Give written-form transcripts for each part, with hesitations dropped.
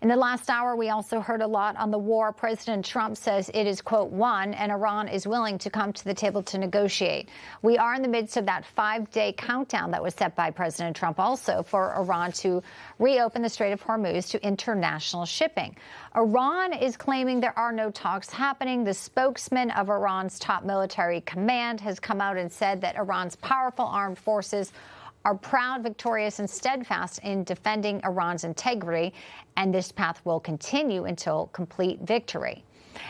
In the last hour, we also heard a lot on the war. President Trump says it is, quote, won, and Iran is willing to come to the table to negotiate. We are in the midst of that 5-day countdown that was set by President Trump also for Iran to reopen the Strait of Hormuz to international shipping. Iran is claiming there are no talks happening. The spokesman of Iran's top military command has come out and said that Iran's powerful armed forces are proud, victorious, and steadfast in defending Iran's integrity, and this path will continue until complete victory.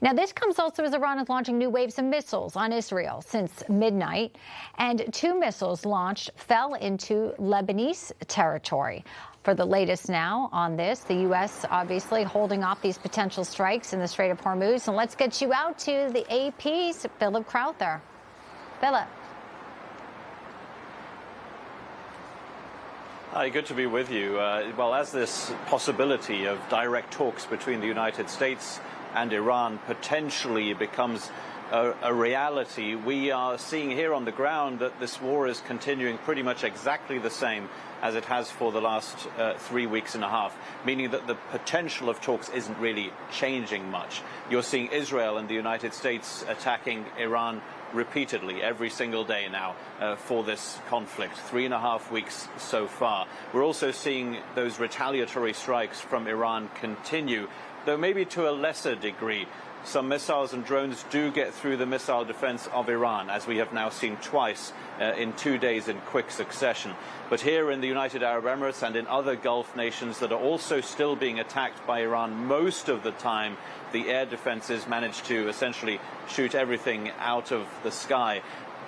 Now, this comes also as Iran is launching new waves of missiles on Israel since midnight, and 2 missiles launched fell into Lebanese territory. For the latest now on this, the U.S. obviously holding off these potential strikes in the Strait of Hormuz. And let's get you out to the AP's Philip Crowther. Philip. Hi, good to be with you. Well, as this possibility of direct talks between the United States and Iran potentially becomes a reality, we are seeing here on the ground that this war is continuing pretty much exactly the same as it has for the last 3 weeks and a half, meaning that the potential of talks isn't really changing much. You're seeing Israel and the United States attacking Iran repeatedly every single day now for this conflict, 3.5 weeks so far. We're also seeing those retaliatory strikes from Iran continue, though maybe to a lesser degree. Some missiles and drones do get through the missile defense of Iran, as we have now seen twice in 2 days in quick succession. But here in the United Arab Emirates and in other Gulf nations that are also still being attacked by Iran, most of the time the air defenses manage to essentially shoot everything out of the sky.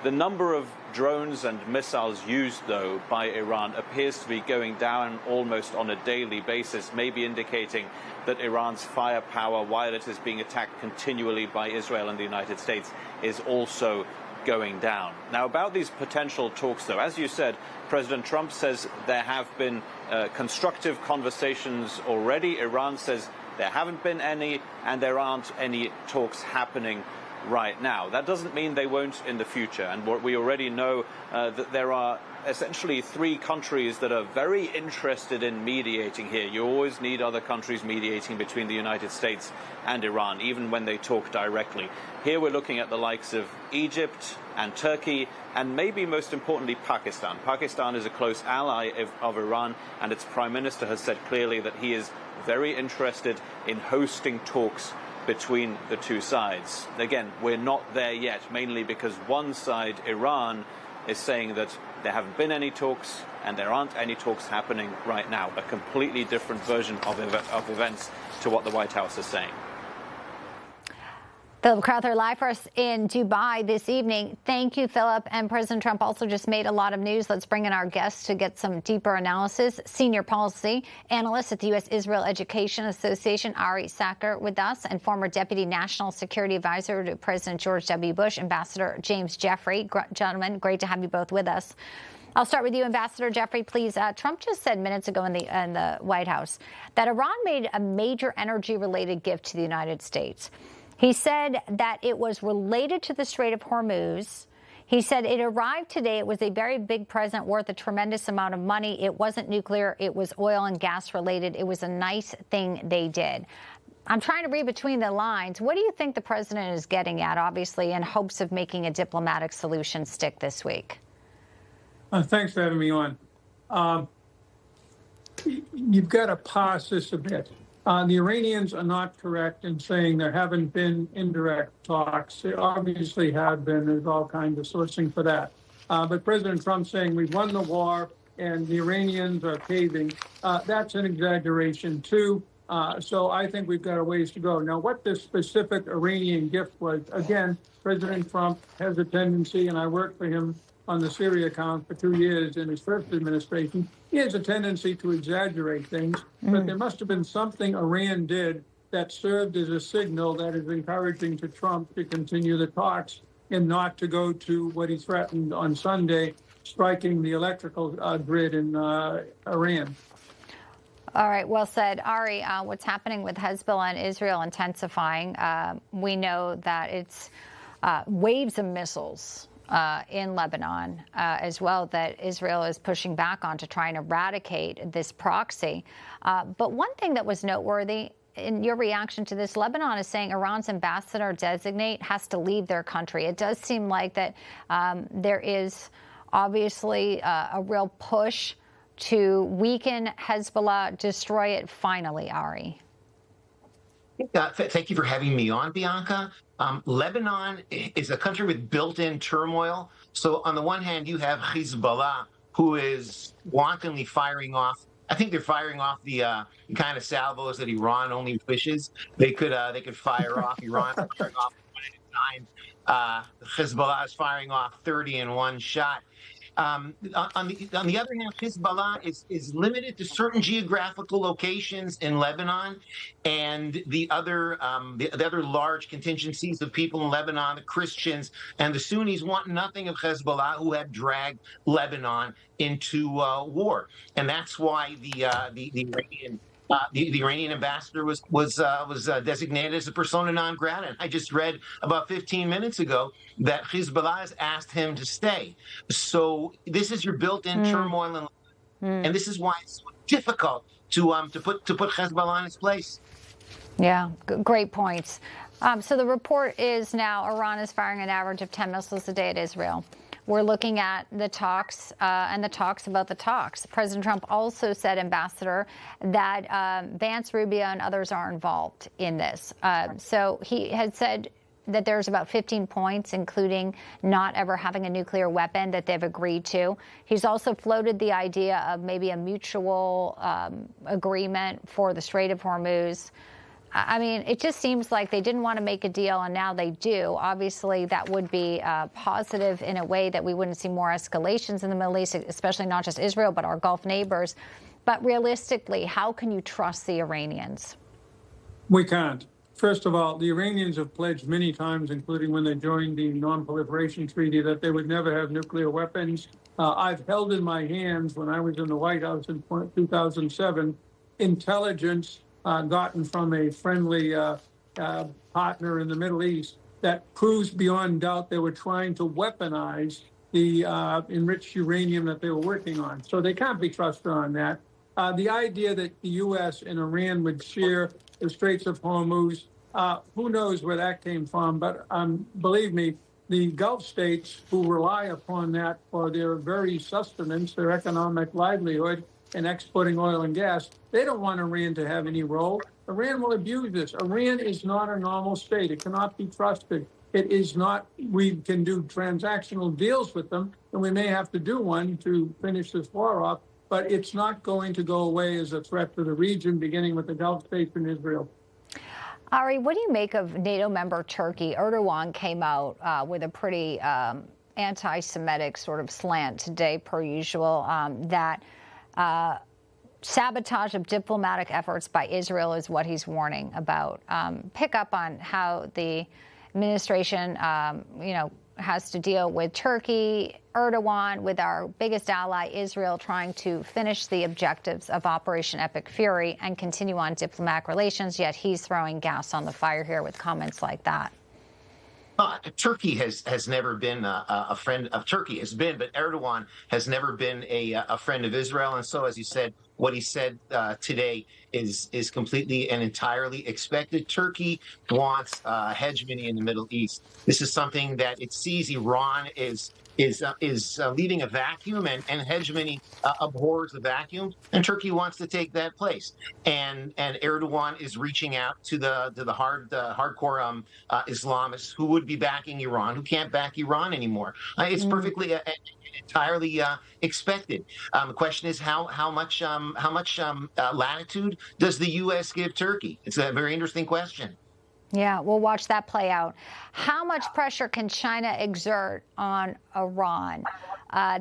The number of drones and missiles used, though, by Iran appears to be going down almost on a daily basis, maybe indicating that Iran's firepower, while it is being attacked continually by Israel and the United States, is also going down. Now, about these potential talks, though, as you said, President Trump says there have been constructive conversations already. Iran says there haven't been any, and there aren't any talks happening right now. That doesn't mean they won't in the future. And what we already know that there are essentially 3 countries that are very interested in mediating here. You always need other countries mediating between the United States and Iran, even when they talk directly. Here we're looking at the likes of Egypt and Turkey, and maybe most importantly, Pakistan. Pakistan is a close ally of Iran, and its prime minister has said clearly that he is very interested in hosting talks between the 2 sides. Again, we're not there yet, mainly because one side, Iran, is saying that there haven't been any talks and there aren't any talks happening right now. A completely different version of events to what the White House is saying. Philip Crowther live for us in Dubai this evening. Thank you, Philip. And President Trump also just made a lot of news. Let's bring in our guests to get some deeper analysis. Senior policy analyst at the U.S. Israel Education Association, Ari Sacher, with us, and former Deputy National Security Advisor to President George W. Bush, Ambassador James Jeffrey. Gentlemen, great to have you both with us. I'll start with you, Ambassador Jeffrey, please. Trump just said minutes ago in the White House that Iran made a major energy-related gift to the United States. He said that it was related to the Strait of Hormuz. He said it arrived today. It was a very big present worth a tremendous amount of money. It wasn't nuclear. It was oil and gas related. It was a nice thing they did. I'm trying to read between the lines. What do you think the president is getting at, obviously, in hopes of making a diplomatic solution stick this week? Thanks for having me on. You've got to parse this a bit. The Iranians are not correct in saying there haven't been indirect talks. There obviously have been. There's all kinds of sourcing for that. But President Trump saying we've won the war and the Iranians are caving, that's an exaggeration too. So I think we've got a ways to go. Now, what this specific Iranian gift was, again, President Trump has a tendency, and I worked for him on the Syria account for 2 years in his first administration, he has a tendency to exaggerate things, but there must have been something Iran did that served as a signal that is encouraging to Trump to continue the talks and not to go to what he threatened on Sunday, striking the electrical grid in Iran. All right, well said. Ari, what's happening with Hezbollah and Israel intensifying? We know that it's waves of missiles in Lebanon as well that Israel is pushing back on to try and eradicate this proxy. But one thing that was noteworthy in your reaction to this, Lebanon is saying Iran's ambassador designate has to leave their country. It does seem like that there is obviously a real push to weaken Hezbollah, destroy it finally, Ari. Thank you for having me on, Bianca. Lebanon is a country with built-in turmoil. So on the one hand, you have Hezbollah, who is wantonly firing off. I think they're firing off the kind of salvos that Iran only wishes they could fire off. Iran is firing off one at a time. Hezbollah is firing off 30 in one shot. On the other hand, Hezbollah is limited to certain geographical locations in Lebanon, and the other large contingencies of people in Lebanon, the Christians and the Sunnis, want nothing of Hezbollah, who have dragged Lebanon into war, and that's why the Iranian ambassador was designated as a persona non grata. And I just read about 15 minutes ago that Hezbollah has asked him to stay. So this is your built-in turmoil, and this is why it's so difficult to put Hezbollah in its place. Yeah, great points. So the report is now Iran is firing an average of 10 missiles a day at Israel. We're looking at the talks and the talks about the talks. President Trump also said, Ambassador, that Vance, Rubio, and others are involved in this. So he had said that there's about 15 points, including not ever having a nuclear weapon, that they've agreed to. He's also floated the idea of maybe a mutual agreement for the Strait of Hormuz. I mean, it just seems like they didn't want to make a deal, and now they do. Obviously, that would be positive in a way that we wouldn't see more escalations in the Middle East, especially not just Israel, but our Gulf neighbors. But realistically, how can you trust the Iranians? We can't. First of all, the Iranians have pledged many times, including when they joined the Non-Proliferation Treaty, that they would never have nuclear weapons. I've held in my hands, when I was in the White House in 2007, intelligence gotten from a friendly partner in the Middle East that proves beyond doubt they were trying to weaponize the enriched uranium that they were working on. So they can't be trusted on that. The idea that the U.S. and Iran would share the Straits of Hormuz, who knows where that came from, but believe me, the Gulf states who rely upon that for their very sustenance, their economic livelihood, and exporting oil and gas, they don't want Iran to have any role. Iran will abuse this. Iran is not a normal state. It cannot be trusted. It is not, we can do transactional deals with them, and we may have to do one to finish this war off, but it's not going to go away as a threat to the region, beginning with the Gulf states and Israel. Ari, what do you make of NATO member Turkey? Erdogan came out with a pretty anti-Semitic sort of slant today, per usual, that sabotage of diplomatic efforts by Israel is what he's warning about. Pick up on how the administration, has to deal with Turkey, Erdogan, with our biggest ally, Israel, trying to finish the objectives of Operation Epic Fury and continue on diplomatic relations, yet he's throwing gas on the fire here with comments like that. Turkey has never been a friend of Turkey, has been, but Erdogan has never been a friend of Israel. And so, as you said, what he said today is completely and entirely expected. Turkey wants hegemony in the Middle East. This is something that it sees Iran is leaving a vacuum, and hegemony abhors the vacuum, and Turkey wants to take that place. And Erdogan is reaching out to the hardcore Islamists who would be backing Iran, who can't back Iran anymore. It's perfectly entirely expected. The question is how much latitude does the U.S. give Turkey? It's a very interesting question. Yeah, we'll watch that play out. How much pressure can China exert on Iran?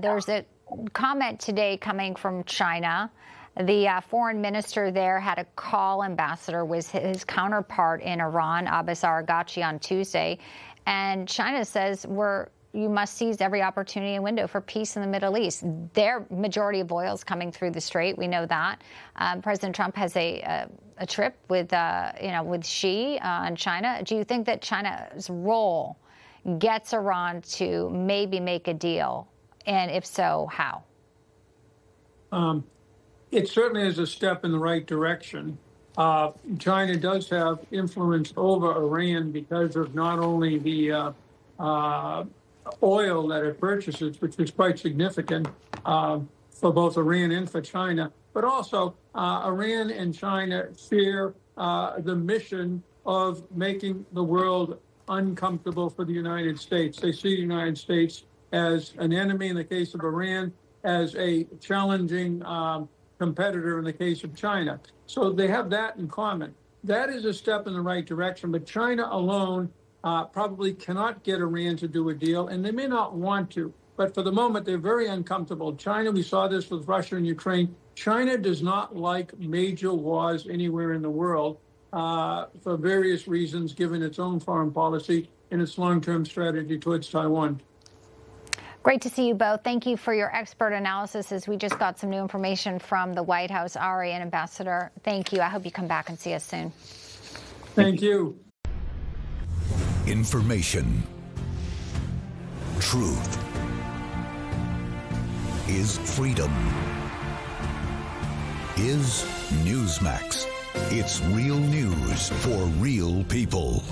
There's a comment today coming from China. The foreign minister there had a call, ambassador, with his counterpart in Iran, Abbas Araghchi, on Tuesday. And China says you must seize every opportunity and window for peace in the Middle East. Their majority of oil is coming through the strait. We know that. President Trump has a trip with Xi in China. Do you think that China's role gets Iran to maybe make a deal? And if so, how? It certainly is a step in the right direction. China does have influence over Iran because of not only the oil that it purchases, which is quite significant for both Iran and for China, but also Iran and China share the mission of making the world uncomfortable for the United States. They see the United States as an enemy in the case of Iran, as a challenging competitor in the case of China. So they have that in common. That is a step in the right direction, but China alone probably cannot get Iran to do a deal, and they may not want to. But for the moment, they're very uncomfortable. China, we saw this with Russia and Ukraine. China does not like major wars anywhere in the world for various reasons, given its own foreign policy and its long-term strategy towards Taiwan. Great to see you both. Thank you for your expert analysis as we just got some new information from the White House. Ari and Ambassador, thank you. I hope you come back and see us soon. Thank you. Information. Truth is freedom. Is Newsmax. It's real news for real people.